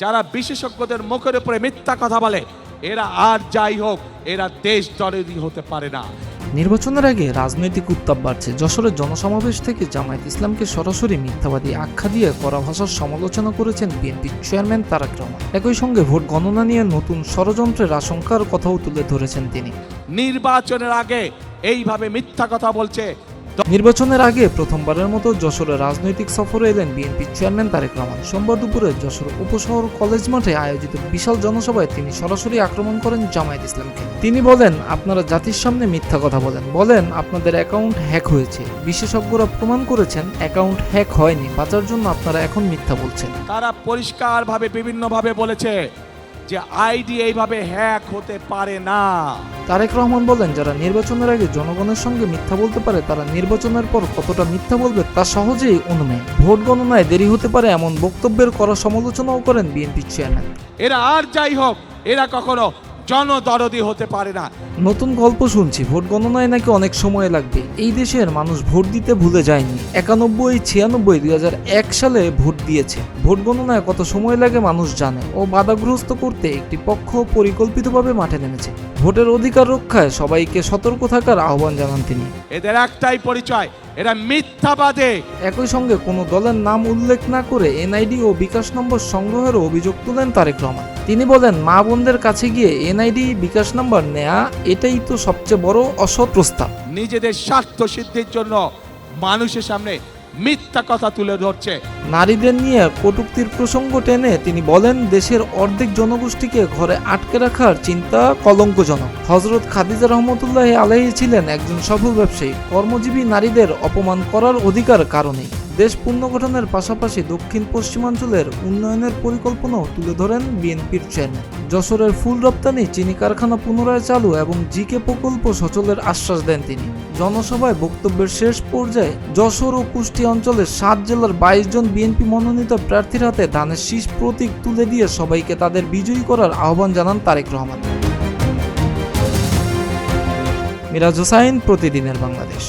যারা বিশেষজ্ঞদের মুখের উপরে মিথ্যা কথা বলে এরা আর যাই হোক এরা দেশ দরদি হতে পারে না। নির্বাচনের আগে রাজনৈতিক উত্তাপ বাড়ছে। যশোরের জনসমাবেশ থেকে জামায়াত ইসলামকে সরাসরি মিথ্যাবাদী আখ্যা দিয়ে কড়া ভাষার সমালোচনা করেছেন বিএনপির চেয়ারম্যান তারেক রহমান। একই সঙ্গে ভোট গণনা নিয়ে নতুন ষড়যন্ত্রের আশঙ্কার কথাও তুলে ধরেছেন তিনি। নির্বাচনের আগে এইভাবে মিথ্যা কথা বলছে। নির্বাচনের আগে প্রথমবারের মতো যশোরে রাজনৈতিক সফরে এলেন বিএনপির চেয়ারম্যান তারেক রহমান। সোমবার দুপুরে যশোর উপশহর কলেজ মাঠে আয়োজিত বিশাল জনসভায় তিনি সরাসরি আক্রমণ করেন জামায়াত ইসলামকে। তিনি বলেন, আপনারা জাতির সামনে মিথ্যা কথা বলেন আপনাদের অ্যাকাউন্ট হ্যাক হয়েছে। বিশেষজ্ঞরা প্রমাণ করেছেন অ্যাকাউন্ট হ্যাক হয়নি, বাঁচার জন্য আপনারা এখন মিথ্যা বলছেন। তারা পরিষ্কারভাবে বিভিন্নভাবে বলেছে যে আইডি এইভাবে হ্যাক হতে পারে না। তারেক রহমান বলেন, যারা নির্বাচনের আগে জনগণের সঙ্গে মিথ্যা বলতে পারে তারা নির্বাচনের পর কতটা মিথ্যা বলবে তা সহজেই অনুমেয়। ভোট গণনায় দেরি হতে পারে এমন বক্তব্যের করা সমালোচনাও করেন বিএনপির চেয়ারম্যান। এরা আর যাই হোক এরা কখনো জনদরদি হতে পারে না। নতুন গল্প শুনছি, ভোট গণনায় নাকি অনেক সময় লাগবে। এই দেশের মানুষ ভোট দিতে ভুলে যায়নি। 91, 96, 2001 সালে ভোট দিয়েছে। ভোট গণনায় কত সময় লাগে মানুষ জানে। ও বাধাগ্রস্ত করতে একটি পক্ষ পরিকল্পিতভাবে মাঠে নেমেছে। ভোটের অধিকার রক্ষায় সবাইকে সতর্ক থাকার আহ্বান জানান তিনি। এদের একটাই পরিচয়, এরা মিথ্যাবাদী। একই সঙ্গে কোনো দলের নাম উল্লেখ না করে এনআইডি ও বিকাশ নম্বর সংগ্রহেরও অভিযোগ তুলেন তারেক রহমান। তিনি বলেন, মা বোনদের কাছে গিয়ে এনআইডি বিকাশ নাম্বার নেয়া এটাই তো সবচেয়ে বড় অসৎ প্রস্তাব। নিজেদের স্বার্থ সিদ্ধির জন্য মানুষের সামনে মিথ্যা কথা তুলে ধরছে। নারীদের নিয়ে কটূক্তির প্রসঙ্গ টেনে তিনি বলেন, দেশের অর্ধেক জনগোষ্ঠীকে ঘরে আটকে রাখার চিন্তা কলঙ্কজনক। হযরত খাদিজা রহমতুল্লাহি আলাইহি ছিলেন একজন সফল ব্যবসায়ী। কর্মজীবী নারীদের অপমান করার অধিকার কারণেই। দেশ পুনর্গঠনের পাশাপাশি দক্ষিণ পশ্চিমাঞ্চলের উন্নয়নের পরিকল্পনাও তুলে ধরেন বিএনপির চেয়ারম্যান। যশোরের ফুল রপ্তানি, চিনি কারখানা পুনরায় চালু এবং জিকে প্রকল্প সচলের আশ্বাস দেন তিনি। জনসভায় বক্তব্যের শেষ পর্যায়ে যশোর ও কুষ্টিয়া অঞ্চলের 7 জেলার 22 জন বিএনপি মনোনীত প্রার্থীর হাতে ধানের শীষ প্রতীক তুলে দিয়ে সবাইকে তাদের বিজয়ী করার আহ্বান জানান তারেক রহমান। মিরাজ হোসাইন, প্রতিদিনের বাংলাদেশ।